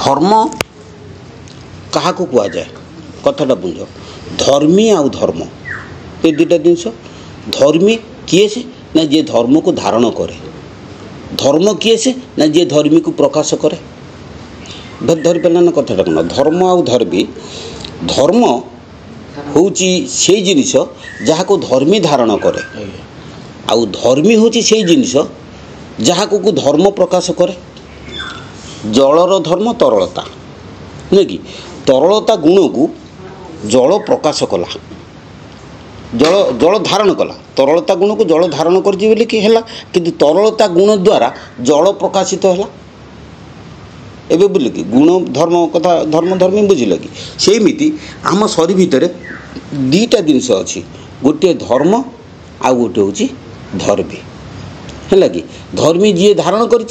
धर्म क्या कह जाए कथाटा बुझ धर्मी आउ धर्म ये दुटा जिनस धर्मी किए से ना जे धर्म को धारण करे धर्म किए से ना जे धर्मी को प्रकाश करे धरी पारा ना कथाटा कौन धर्म आउ धर्मी धर्म हूँ से जिनिस जहाँ को धर्मी धारण करे आउ धर्मी हूँ से जिनिस जहाँ को धर्म प्रकाश करे जलर धर्म तरलता नहीं कि तरलता गुण को जल प्रकाश कला जल जल धारण कला तरलता गुण को जल धारण कर कि तरलता गुण द्वारा जल प्रकाशित है एवं बुझल कि गुण धर्म कथा धर्म धर्म बुझल कि सेमती आम शरीर भितर दीटा जिनस अच्छी गोटे धर्म आ गोटे हूँ धर्मी है कि धर्मी जी धारण कर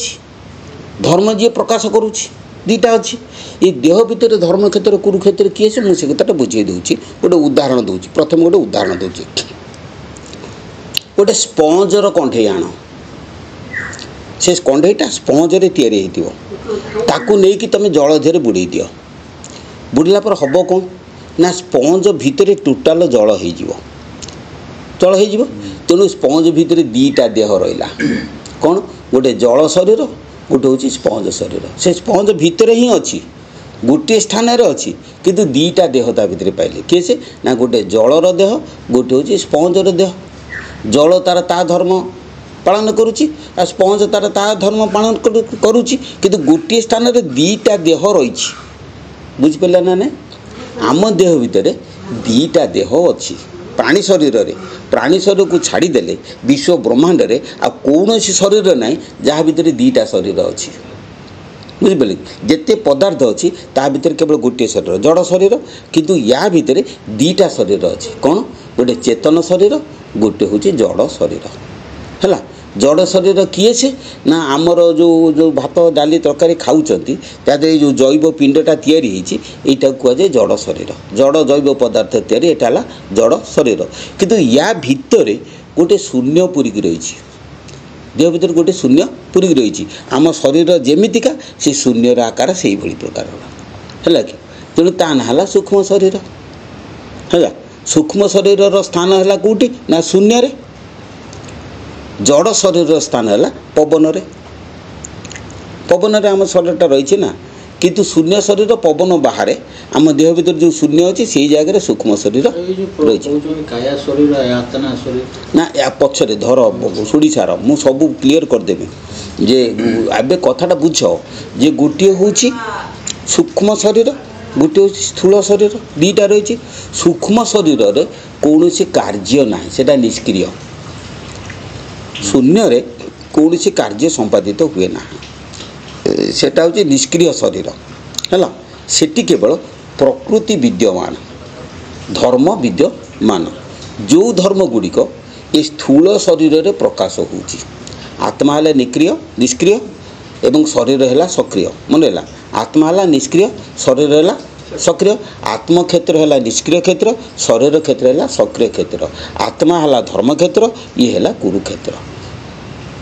धर्म जी प्रकाश करुच्ची दीटा अच्छी ये देह भितर धर्म क्षेत्र कुरुक्षेत्र किए से मुझे कथाटा बुझे दूसरी गोटे उदाहरण दूसरी प्रथम गोटे उदाहरण दूसरी गोटे स्पंजर कंठे आण से कंठेटा स्पंजर ताकू नहीं कि तुम जल देहरे बुड़े दि बुड़ला पर हम कौन ना स्पंज भितर टोटाल जल हो तेणु स्पंज भितर दीटा देह रहा कौन गोटे जल शरीर गोटे हूँ स्पंज शरीर से स्पंज भितर ही अच्छी गोटे स्थान अच्छी किंतु दीटा देह ता भितर पाइले किए से ना गोटे जलर देह गोटे हूँ स्पंजर देह जल तार ता धर्म पालन करुच्ची आ स्पंज तार ता धर्म पालन करुच्ची किंतु गोटे स्थान दीटा देह रही बुझिपारा ना ना आम देह भितर दीटा देह अच्छी प्राणी शरीर को छाड़देले विश्व ब्रह्मांड रे आ कौन शरीर ना जहाँ भितर दीटा शरीर अच्छी बुझिपारे जिते पदार्थ अच्छी ता भितर केवल गोटे शरीर जड़ शरीर किंतु या भितर दीटा शरीर अच्छी कौन गोटे चेतन शरीर गोटे हूँ जड़ शरीर है जड़ शरीर किए से ना आमर जो जो भात डाली तरकारी खाऊँच तादे जो जैव पिंडटा या कहुए जड़ शरीर जड़ जैव पदार्थ या जड़ शरीर किंतु या भितर गोटे शून्य पूरिक रही देह भीतर गोटे शून्य पूरिक रही आम शरीर जेमितिका से शून्यर आकार से ही प्रकार है कि तेणु ता ना सूक्ष्म शरीर है सूक्ष्म शरीर स्थान है कौटी ना शून्य रे जड़ शरीर स्थान है पवन रे पवन रे आम शरीरटा रही ना किंतु शून्य शरीर पवन बाहर आम देह भीतर जो शून्य अच्छी से जगह सूक्ष्म शरीर रही ना या पछरे धर शुड़ी सार मु सब क्लीयर करदेवी जे एबे कथाटा बुझ जे गोटे हूँ सूक्ष्म शरीर गोटे हूँ स्थूल शरीर दीटा रही सूक्ष्म शरीर रे कौन कार्य ना सेटा निष्क्रिय शून्य रे कौन कार्य संपादित हुए ना सेटा हूँ निष्क्रिय शरीर है सेटी केवल प्रकृति विद्यमान धर्म विद्यमान जो धर्म गुड़िक ये स्थूल शरीर रे प्रकाश हो आत्मा है निष्क्रिय एवं शरीर है सक्रिय मन है आत्मा है निष्क्रिय शरीर है सक्रिय आत्म क्षेत्र है निष्क्रिय क्षेत्र शरीर क्षेत्र है सक्रिय क्षेत्र आत्मा है धर्म क्षेत्र ये है कुरुक्षेत्र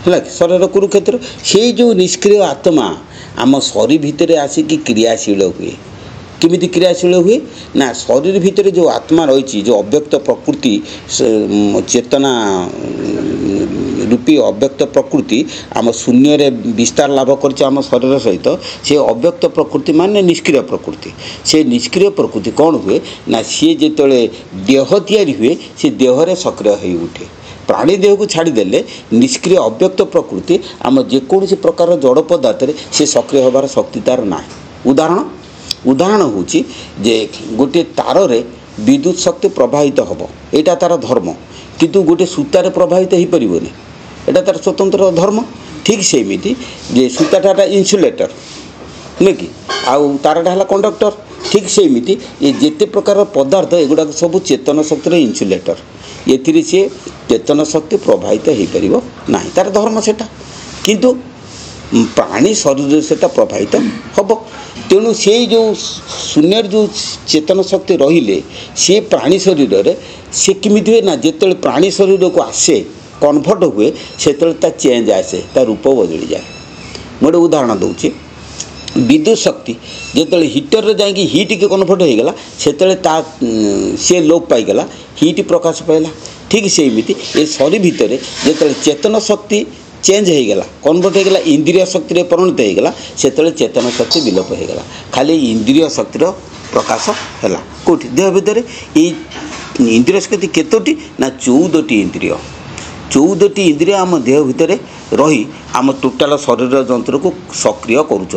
है शरीर कुरुक्षेत्र से जो निष्क्रिय आत्मा आम शरीर भितर आसिक क्रियाशील हुए किमिति क्रियाशील हुए ना शरीर भितर जो आत्मा रही जो अव्यक्त प्रकृति चेतना रूपी अव्यक्त प्रकृति आम शून्य रे विस्तार लाभ कर आम शरीर सहित से अव्यक्त प्रकृति मान निष्क्रिय प्रकृति से निष्क्रिय प्रकृति कौन हुए ना सी जो देह तैयारी हुए से देहरे सक्रिय हो उठे प्राणी देह को छाड़देले निष्क्रिय अव्यक्त प्रकृति आम जेकोसी प्रकार जड़ पदार्थ से सक्रिय होबार शक्ति तार ना उदाहरण हूँ जे गोटे तार रे विद्युत शक्ति प्रवाहित हम यहाँ तार धर्म किंतु गोटे सूतार प्रवाहित हो पारनी यहाँ तार स्वतंत्र धर्म ठीक सेमती जे सूताटा इन्सुलेटर नुहे कि आउ तारटा है कंडक्टर ठीक सेमती ये जिते प्रकार पदार्थ एगुड़ा सब चेतन शक्तिर इन्सुलेटर ये सी चेतन शक्ति प्रवाहित हो पार ना तार धर्म सेटा किंतु प्राणी शरीर से प्रभावित हम तेणु से जो शून्य जो चेतन शक्ति रहिले से प्राणी शरीर रे से किमिति हुए ना जिते प्राणी शरीर को आसे कन्भर्ट हुए से चेंज आसे ता रूप बदली जाए। गोटे उदाहरण दूची विद्युत शक्ति जिते हिटर रे जाकि हिट के कन्वर्ट हो गला से लोप पाईगला हिट प्रकाश पाइला ठीक सेमती ये शरीर भितर जिते चेतन शक्ति चेंज हो गला कन्वर्ट हो गला इंद्रिय शक्ति रे परिणत हो गला से चेतन शक्ति विलोप हो गला खाली इंद्रिय शक्तिर प्रकाश है कौट देह भितर ये इंद्रिय शक्ति केतोटी ना 14टी इंद्रिय 14टी इंद्रिय आम देह भितर रही आम टोटाल शरीर जंत्र को सक्रिय करुँच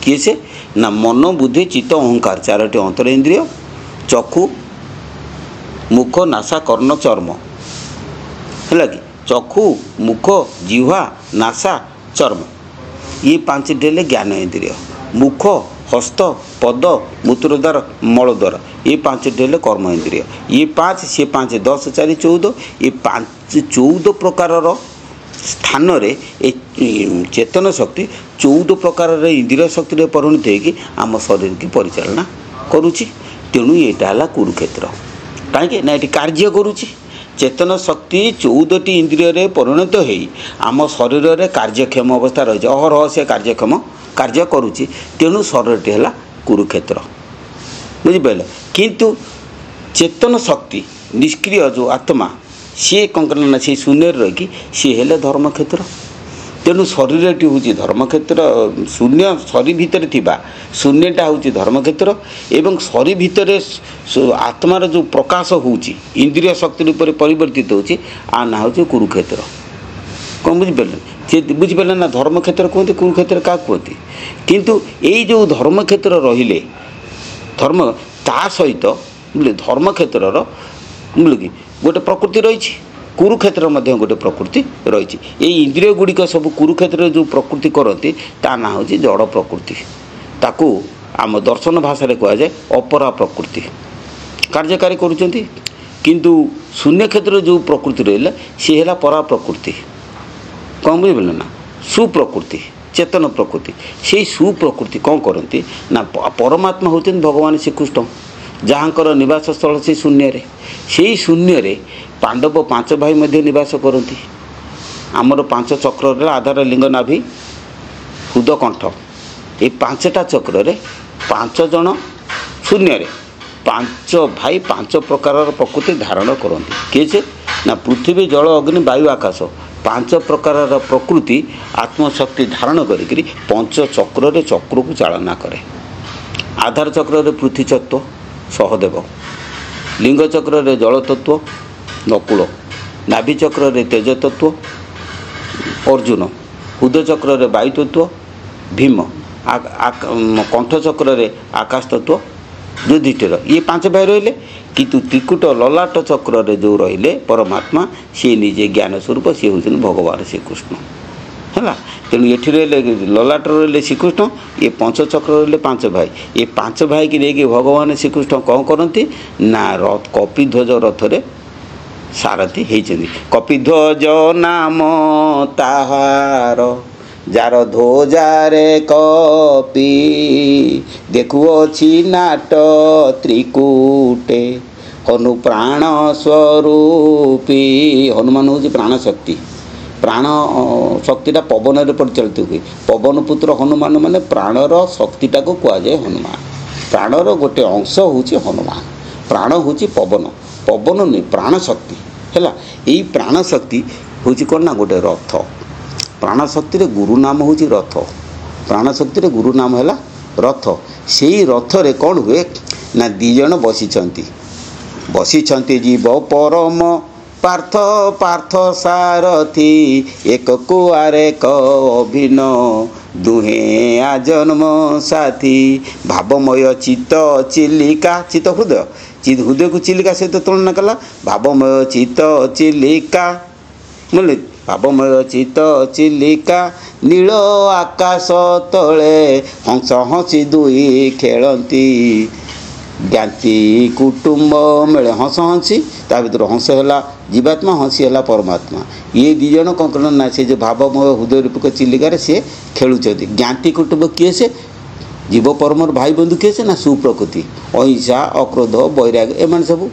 किए से ना मन बुद्धि चित्त अहंकार 4टी अंतर इंद्रिय चक्षु मुख नासा कर्ण चर्म है कि चक्षु मुख जिह्वा नासा चर्म ये 5टी हेले ज्ञान इंद्रिय मुख हस्त पद मूत्रद्वार मलद्वार ये 5टी हेले कर्म इंद्रिय ये 5 से 5 10 4 14 ये 14 प्रकार स्थान रे चेतन शक्ति 14 प्रकार इंद्रिय शक्ति परिणत होगी आम शरीर की परिचालना करुच्ची तेणु यहाँ कुरुक्षेत्र कहीं ना ये कार्य करुच्ची चेतन शक्ति 14टी इंद्रिय परिणत हो आम शरीर में कार्यक्षम अवस्था रही अहरह से कार्यक्षम कार्य करुच्ची तेणु शरीरटी है कुरुक्षेत्र बुझिपारे किंतु चेतन शक्ति निष्क्रिय जो आत्मा सी कौन करना से शून्य रही सी है धर्मक्षेत्र तेणु शरीरटी हूँ धर्मक्षेत्र शून्य शरीर भितर थिबा शून्यटा हूँ धर्मक्षेत्र एवं शरीर भितर आत्मार जो प्रकाश होउची इंद्रिय शक्ति उपर परिवर्तित होउची आ ना हूँ कुरुक्षेत्र कौन बुझिपारे ना धर्मक्षेत्र कहते कुरुक्षेत्र क्या कहते किंतु यही जो धर्मक्षेत्र रहिले धर्म ता सहित धर्मक्षेत्र कि गोटे प्रकृति रही कुरुक्षेत्र गोटे प्रकृति रही ये इंद्रिय गुड़िक सब कुरुक्षेत्र जो प्रकृति करती ता ना हूँ जड़ प्रकृति ताकू आम दर्शन भाषा कहुए अपरा प्रकृति कार्यकारी करुँच किंतु शून्य क्षेत्र जो प्रकृति रहा सी है परा प्रकृति कौन बुझे ना सुप्रकृति चेतन प्रकृति से सुप्रकृति कौन करती ना परमात्मा होते भगवान श्रीकृष्ण जहाँकर निवास स्थल से शून्य रे से शून्य रे पांडव 5 भाई मध्य निवास करती आमर 5 चक्र आधार लिंग नाभि हुद कंठ ये 5टा चक्र रे 5 जन शून्य रे 5 भाई 5 प्रकार प्रकृति धारण करती किए ना पृथ्वी जल अग्नि वायु आकाश 5 प्रकार प्रकृति आत्मशक्ति धारण करी 5 चक्र चक्र को चालना करे आधार चक्र पृथ्वी तत्व सहदेव लिंग चक्र जल तत्व नकुल नाभि चक्र तेज तत्व अर्जुन हुद चक्र वायु तत्व भीम कंठ चक्र आकाश तत्व युधिष्ठिर ये 5 भाई रहिले किंतु त्रिकुट ललाट चक्र जो रहिले परमात्मा सी निजे ज्ञान स्वरूप सी हूँ भगवान श्रीकृष्ण है तेणु ये ललाट रही श्रीकृष्ण ये 5 चक्र रही 5 भाई ये 5 भाई की लेकिन भगवान श्रीकृष्ण कौन करती ना कपिध्वज रथरे सारथी होती कपिध्वज नाम ताहार जार ध्वजारे कपि देखुअछि नाट त्रिकूटे हनु प्राण स्वरूपी हनुमान हूँ प्राण शक्ति प्राण शक्तिटा पवन रे परिचालित हुए पवन पुत्र हनुमान माने प्राणर शक्तिटा को कहुए हनुमान प्राणर गोटे अंश हूँ हनुमान प्राण हूँ पवन पवन नहीं प्राण शक्ति है यही प्राण शक्ति हूँ कौन ना गोटे रथ प्राण शक्ति रे गुरु नाम हूँ रथ प्राण शक्ति रे गुरु नाम है रथ से रथ रे कौन हुए ना 2 जन बसी जीव परम पार्थ पार्थ सारथी एक कुआरे अभिन्न दुहे आजन्म साथी भावमय चित्त चिलिका चित्त हृदय को चिलिका सहित तुलना कला भावमय चित्त चिलिका बोले भावमय चित्त चिलिका नील आकाश तले हंस हसी दुई खेलती ज्ञाति कुटुंब मेले हंस हंसी ता भर हंस है जीवात्मा हंसी है परमात्मा ये 2 जन कौन करना से जो भावमय हृदय रूपक चिलिकार सी खेलुंट ज्ञाति कुटुंब किए से जीव परमर भाई बंधु किए से ना सुप्रकृति अहिंसा अक्रोध वैराग्य एम सब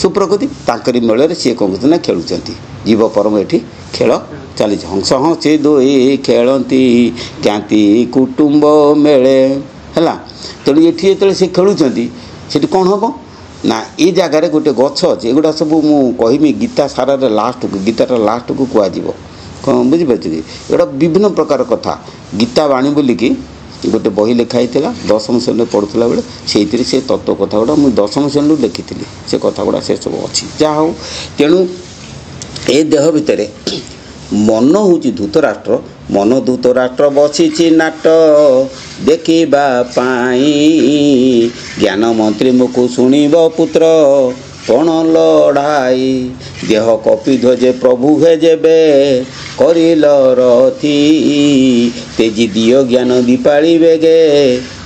सुप्रकृति ताकरी मेल सी कौन करते खेलुंट जीव परम ये ଖେଳ ଚାଲିଛି। ହଂସ ହଂସି ଦୁଇ ଖେଳନ୍ତି କ୍ୟାନ୍ତି କୁଟୁମ୍ବ ମେଳେ ହେଲା। ତେଣୁ ଏଠି ଯେତେବେଳେ ସେ ଖେଳୁଛନ୍ତି ସେଠି କ'ଣ ହେବ ନା ଏ ଜାଗାରେ ଗୋଟେ ଗଛ ଅଛି। ଏଗୁଡ଼ା ସବୁ ମୁଁ କହିବି ଗୀତା ସାରାରେ ଲାଷ୍ଟକୁ, ଗୀତାର ଲାଷ୍ଟକୁ କୁହାଯିବ। କ'ଣ ବୁଝିପାରୁଛୁ କି? ଏଗୁଡ଼ା ବିଭିନ୍ନ ପ୍ରକାର କଥା। ଗୀତା ବାଣୀ ବୋଲିକି ଗୋଟେ ବହି ଲେଖା ହେଇଥିଲା, ଦଶମ ଶ୍ରେଣୀରେ ପଢ଼ୁଥିଲା ବେଳେ ସେଇଥିରେ ସେ ତତ୍ତ୍ୱ କଥା ଗୁଡ଼ା ମୁଁ ଦଶମ ଶ୍ରେଣୀରୁ ଲେଖିଥିଲି। ସେ କଥା ଗୁଡ଼ା ସେସବୁ ଅଛି। ଯାହା ହଉ, ତେଣୁ ଏ ଦେହ ଭିତରେ ମନ ହେଉଛି ଧୂତରାଷ୍ଟ୍ର। ମନ ଧୂତରାଷ୍ଟ୍ର ବସିଛି ନାଟ ଦେଖିବା ପାଇଁ, ଜ୍ଞାନ ମନ୍ତ୍ରୀ ମୁଖୁ ଶୁଣିବ ପୁତ୍ର କ'ଣ ଲଢ଼ାଇ, ଦେହ କପିଧ୍ୱଜେ ପ୍ରଭୁ ହେ ଯେବେ କରିଲ ରଥି, ତେଜି ଦିଅ ଜ୍ଞାନ ଦୀପାଳି ବେଗେ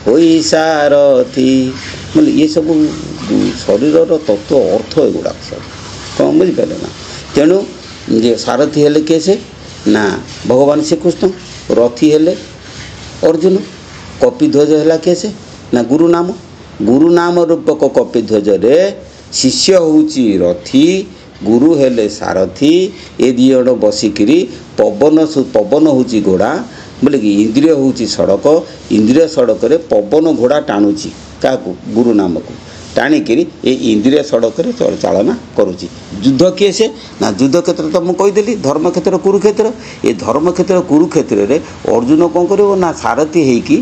ହୋଇ ସାରଥି। ମାନେ ଇଏ ସବୁ ଶରୀରର ତତ୍ତ୍ୱ ଅର୍ଥ ଏଗୁଡ଼ାକ ସବୁ କ'ଣ ବୁଝିପାରିଲେ ନା। ତେଣୁ ଯେ ସାରଥି ହେଲେ କିଏ ସେ ନା ଭଗବାନ ଶ୍ରୀକୃଷ୍ଣ, ରଥି ହେଲେ ଅର୍ଜୁନ, କପିଧ୍ୱଜ ହେଲା କିଏ ସେ ନା ଗୁରୁନାମ। ଗୁରୁନାମ ରୂପକ କପିଧ୍ୱଜରେ ଶିଷ୍ୟ ହେଉଛି ରଥି, ଗୁରୁ ହେଲେ ସାରଥି। ଏ ଦୁଇ ଜଣ ବସିକିରି ପବନ ହେଉଛି ଘୋଡ଼ା ବୋଲିକି, ଇନ୍ଦ୍ରିୟ ହେଉଛି ସଡ଼କ, ଇନ୍ଦ୍ରିୟ ସଡ଼କରେ ପବନ ଘୋଡ଼ା ଟାଣୁଛି କାହାକୁ ଗୁରୁ ନାମକୁ, ଟାଣିକିରି ଏ ଇନ୍ଦ୍ରିୟ ସଡ଼କରେ ଚାଳନା କରୁଛି। ଯୁଦ୍ଧ କିଏ ସେ ନା ଯୁଦ୍ଧ କ୍ଷେତ୍ର ତ ମୁଁ କହିଦେଲି, ଧର୍ମକ୍ଷେତ୍ର କୁରୁକ୍ଷେତ୍ର। ଏ ଧର୍ମକ୍ଷେତ୍ର କୁରୁକ୍ଷେତ୍ରରେ ଅର୍ଜୁନ କ'ଣ କରିବ ନା ସାରଥି ହେଇକି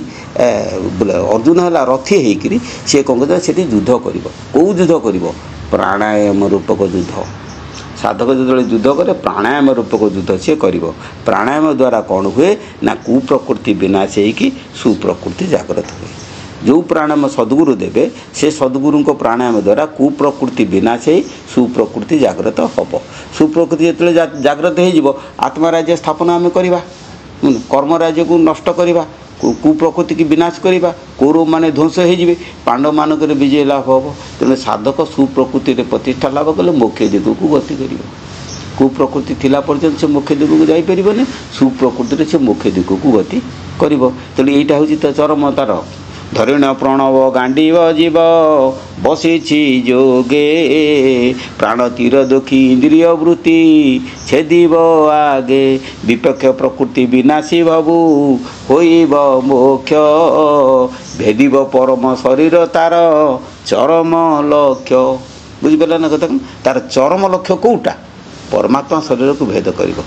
ଅର୍ଜୁନ ହେଲା ରଥି ହେଇକିରି ସେ କ'ଣ କରିବ ସେଠି ଯୁଦ୍ଧ କରିବ। କେଉଁ ଯୁଦ୍ଧ କରିବ? ପ୍ରାଣାୟାମ ରୂପକ ଯୁଦ୍ଧ। ସାଧକ ଯେତେବେଳେ ଯୁଦ୍ଧ କରେ ପ୍ରାଣାୟାମ ରୂପକ ଯୁଦ୍ଧ ସିଏ କରିବ। ପ୍ରାଣାୟାମ ଦ୍ୱାରା କ'ଣ ହୁଏ ନା କୁପ୍ରକୃତି ବିନାଶ ହେଇକି ସୁପ୍ରକୃତି ଜାଗ୍ରତ ହୁଏ। ଯେଉଁ ପ୍ରାଣାୟାମ ସଦ୍ଗୁରୁ ଦେବେ ସେ ସଦ୍ଗୁରୁଙ୍କ ପ୍ରାଣାୟାମ ଦ୍ୱାରା କୁପ୍ରକୃତି ବିନାଶ ହେଇ ସୁପ୍ରକୃତି ଜାଗ୍ରତ ହେବ। ସୁପ୍ରକୃତି ଯେତେବେଳେ ଜାଗ୍ରତ ହୋଇଯିବ ଆତ୍ମରାଜ୍ୟ ସ୍ଥାପନ ଆମେ କରିବା, କର୍ମରାଜ୍ୟକୁ ନଷ୍ଟ କରିବା, କୁପ୍ରକୃତିକି ବିନାଶ କରିବା, କୌରବମାନେ ଧ୍ୱଂସ ହୋଇଯିବେ, ପାଣ୍ଡବମାନଙ୍କର ବିଜୟ ଲାଭ ହେବ। ତେଣୁ ସାଧକ ସୁପ୍ରକୃତିରେ ପ୍ରତିଷ୍ଠା ଲାଭ କଲେ ମୋକ୍ଷ ଦିଗକୁ ଗତି କରିବ। କୁପ୍ରକୃତି ଥିଲା ପର୍ଯ୍ୟନ୍ତ ସେ ମୋକ୍ଷ ଦିଗକୁ ଯାଇପାରିବନି, ସୁପ୍ରକୃତିରେ ସେ ମୋକ୍ଷ ଦିଗକୁ ଗତି କରିବ। ତେଣୁ ଏଇଟା ହେଉଛି ତ ଚରମ ତାର। ଧରିଣ ପ୍ରଣବ ଗାଣ୍ଡିବ ଯିବ ବସିଛି ଯୋଗେ, ପ୍ରାଣ ତୀର ଦୁଃଖୀ ଇନ୍ଦ୍ରିୟ ବୃତ୍ତି ଛେଦିବ ଆଗେ, ବିପକ୍ଷ ପ୍ରକୃତି ବିନାଶୀ ଭାବୁ ହୋଇବ ମୋକ୍ଷ, ଭେଦିବ ପରମ ଶରୀର ତାର ଚରମ ଲକ୍ଷ୍ୟ। ବୁଝିପାରିଲ ନା କଥା? ତାର ଚରମ ଲକ୍ଷ୍ୟ କେଉଁଟା? ପରମାତ୍ମା ଶରୀରକୁ ଭେଦ କରିବ।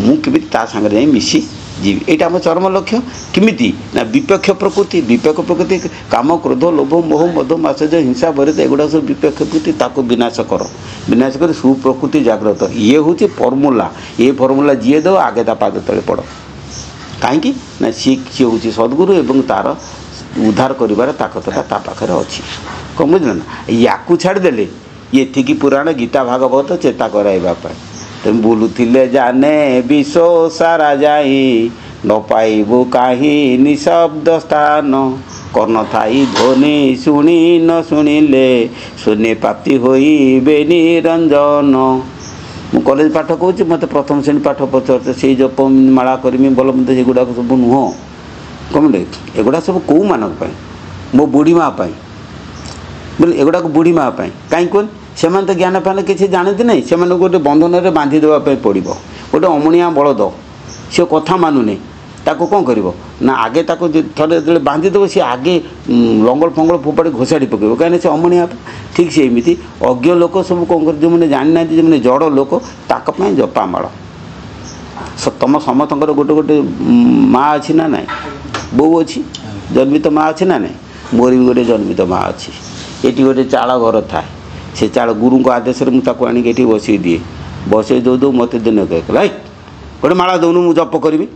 ମୁଁ କେମିତି ତା ସାଙ୍ଗରେ ଯାଇ ମିଶି ଯିବି, ଏଇଟା ଆମ ଚରମ ଲକ୍ଷ୍ୟ। କେମିତି ନା ବିପକ୍ଷ ପ୍ରକୃତି। ବିପକ୍ଷ ପ୍ରକୃତି କାମ, କ୍ରୋଧ, ଲୋଭ, ମୋହ, ମଦ, ମାତ୍ସର୍ଯ୍ୟ, ହିଂସା, ବରିତ ଏଗୁଡ଼ା ସବୁ ବିପକ୍ଷ ପ୍ରକୃତି। ତାକୁ ବିନାଶ କର, ବିନାଶ କରି ସୁପ୍ରକୃତି ଜାଗ୍ରତ। ଇଏ ହେଉଛି ଫର୍ମୁଲା। ଏ ଫର୍ମୁଲା ଯିଏ ଦେବ ଆଗେ ତା ପାଦ ତଳେ ପଡ଼। କାହିଁକି ନା ସିଏ ହେଉଛି ସଦ୍ଗୁରୁ ଏବଂ ତା'ର ଉଦ୍ଧାର କରିବାର ତାକତଟା ତା ପାଖରେ ଅଛି। କ'ଣ ବୁଝିଲ ନା? ୟାକୁ ଛାଡ଼ିଦେଲେ ଏଠିକି ପୁରାଣ ଗୀତା ଭାଗବତ ଚେତା କରାଇବା ପାଇଁ ତେଣୁ ବୁଲୁଥିଲେ ଜାନେ ବିଶ୍ୱ ସାରା ଯାଇ, ନ ପାଇବୁ କାହିଁ ନିଶବ୍ଦ ସ୍ଥାନ, କର୍ଣ୍ଣ ଥାଇ ଧ୍ୱନି ଶୁଣି ନ ଶୁଣିଲେ ଶୂନ୍ୟ ପ୍ରାପ୍ତି ହୋଇବେ ନିରଞ୍ଜନ। ମୁଁ କଲେଜ ପାଠ କହୁଛି, ମୋତେ ପ୍ରଥମ ଶ୍ରେଣୀ ପାଠ ପଚାରୁଛ ସେଇ ଜପ ମାଳା କରିମି ଭଲ ମନ୍ଦ ସେଗୁଡ଼ାକ ସବୁ ନୁହଁ। କମିଲେ ଏଗୁଡ଼ା ସବୁ କେଉଁମାନଙ୍କ ପାଇଁ? ମୋ ବୁଢ଼ୀ ମା' ପାଇଁ। ବୋଲେ ଏଗୁଡ଼ାକ ବୁଢ଼ୀ ମା' ପାଇଁ। କାହିଁକି କୁହନି? ସେମାନେ ତ ଜ୍ଞାନ ଫାନ କିଛି ଜାଣନ୍ତି ନାହିଁ। ସେମାନଙ୍କୁ ଗୋଟେ ବନ୍ଧନରେ ବାନ୍ଧି ଦେବା ପାଇଁ ପଡ଼ିବ। ଗୋଟେ ଅମଣିଆ ବଳଦ, ସେ କଥା ମାନୁନି, ତାକୁ କ'ଣ କରିବ ନା ଆଗେ ତାକୁ ଥରେ ଯେତେବେଳେ ବାନ୍ଧି ଦେବ ସିଏ ଆଗେ ଲଙ୍ଗଳ ଫଙ୍ଗଳ ଫୋପାଡ଼ି ଘୋଷାଡ଼ି ପକାଇବ, କାହିଁକିନା ସେ ଅମଣିଆ। ଠିକ୍ ସେମିତି ଅଜ୍ଞ ଲୋକ ସବୁ କ'ଣ କରି ଯେଉଁମାନେ ଜାଣିନାହାନ୍ତି, ଯେଉଁମାନେ ଜଡ଼ ଲୋକ, ତାଙ୍କ ପାଇଁ ଜପାମାଳ। ତମ ସମସ୍ତଙ୍କର ଗୋଟେ ଗୋଟେ ମା' ଅଛି ନା ନାହିଁ? ବୋଉ ଅଛି, ଜନ୍ମିତ ମା' ଅଛି ନା ନାହିଁ? ମୋର ବି ଗୋଟେ ଜନ୍ମିତ ମା' ଅଛି। ଏଠି ଗୋଟେ ଚାଳ ଘର ଥାଏ, ସେ ଚାଳ ଗୁରୁଙ୍କ ଆଦେଶରେ ମୁଁ ତାକୁ ଆଣିକି ଏଠି ବସେଇ ଦିଏ। ବସେଇ ଦେଉ ମୋତେ ଦିନ କହିଲା ଏଇ ଗୋଟେ ମାଳା ଦେଉନୁ ମୁଁ ଜପ କରିବି।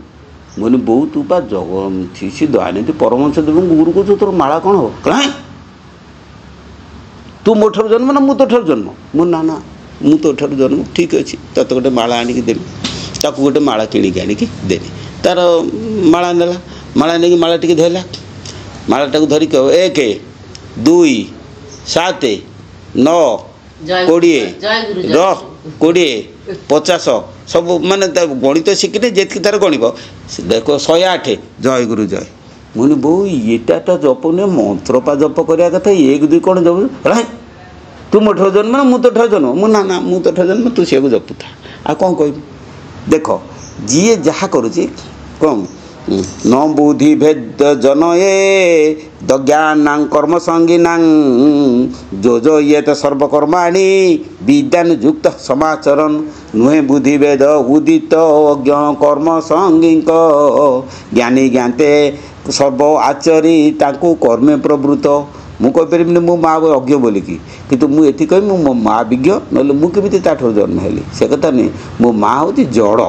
ମୁଁ କହିଲି ବୋଉ ତୁ ବା ସେ ଦୟାନିଧି ପରମହଂସ ଦେବଙ୍କୁ ଗୁରୁ କହୁଛୁ, ତୋର ମାଳା କ'ଣ ହେବ? କାହିଁ ତୁ ମୋ ଠାରୁ ଜନ୍ମ ନା ମୁଁ ତୋ ଠାରୁ ଜନ୍ମ? ମୁଁ ନା ନା ମୁଁ ତୋ ଠାରୁ ଜନ୍ମ। ଠିକ୍ ଅଛି, ତୋତେ ଗୋଟେ ମାଳା ଆଣିକି ଦେବି। ତାକୁ ଗୋଟେ ମାଳା କିଣିକି ଆଣିକି ଦେଲି। ତାର ମାଳା ନେଲା, ମାଳା ନେଇକି ମାଳା ଟିକେ ଧରିଲା। ମାଳାଟାକୁ ଧରିକି 1 2 7 9 20 20 50 ସବୁ ମାନେ ଗଣିତ ଶିଖିଲେ ଯେତିକି ତାର ଗଣିବ। ଦେଖ 108 ଜୟ ଗୁରୁ ଜୟ। ମୁଁ କହିଲି ବୋଉ ଏଇଟା ତ ଜପ ନୁହେଁ, ମନ୍ତ୍ର ପା ଜପ କରିବା କଥା। 1 2 କ'ଣ ଜପ? ତୁ ମୋ ଠାରୁ ଜନ୍ମ ନା ମୁଁ ତୋ ଠାରୁ ଜନ୍ମ? ମୁଁ ନା ନା ମୁଁ ତୋ ଠାରୁ ଜନ୍ମ, ତୁ ସେଆକୁ ଜପୁଥା। ଆଉ କ'ଣ କହିବି? देख जी जहाँ करुच्ची कौन न बुद्धि भेद जनये दज्ञानां कर्म संगीनां जो जो ये तो सर्वकर्माणि विद्यान युक्त समाचरण नुहे बुद्धि भेद उदित अज्ञ कर्म संगी ज्ञानी ज्ञाते सर्व आचरी ताकू कर्मे प्रवृत्त मु कहीपर मो माँ अज्ञ बोलिकी कितु मुझे कह मो माँ विज्ञ ना मुझे जन्म हेली से कथा नहीं मो माँ हूँ जड़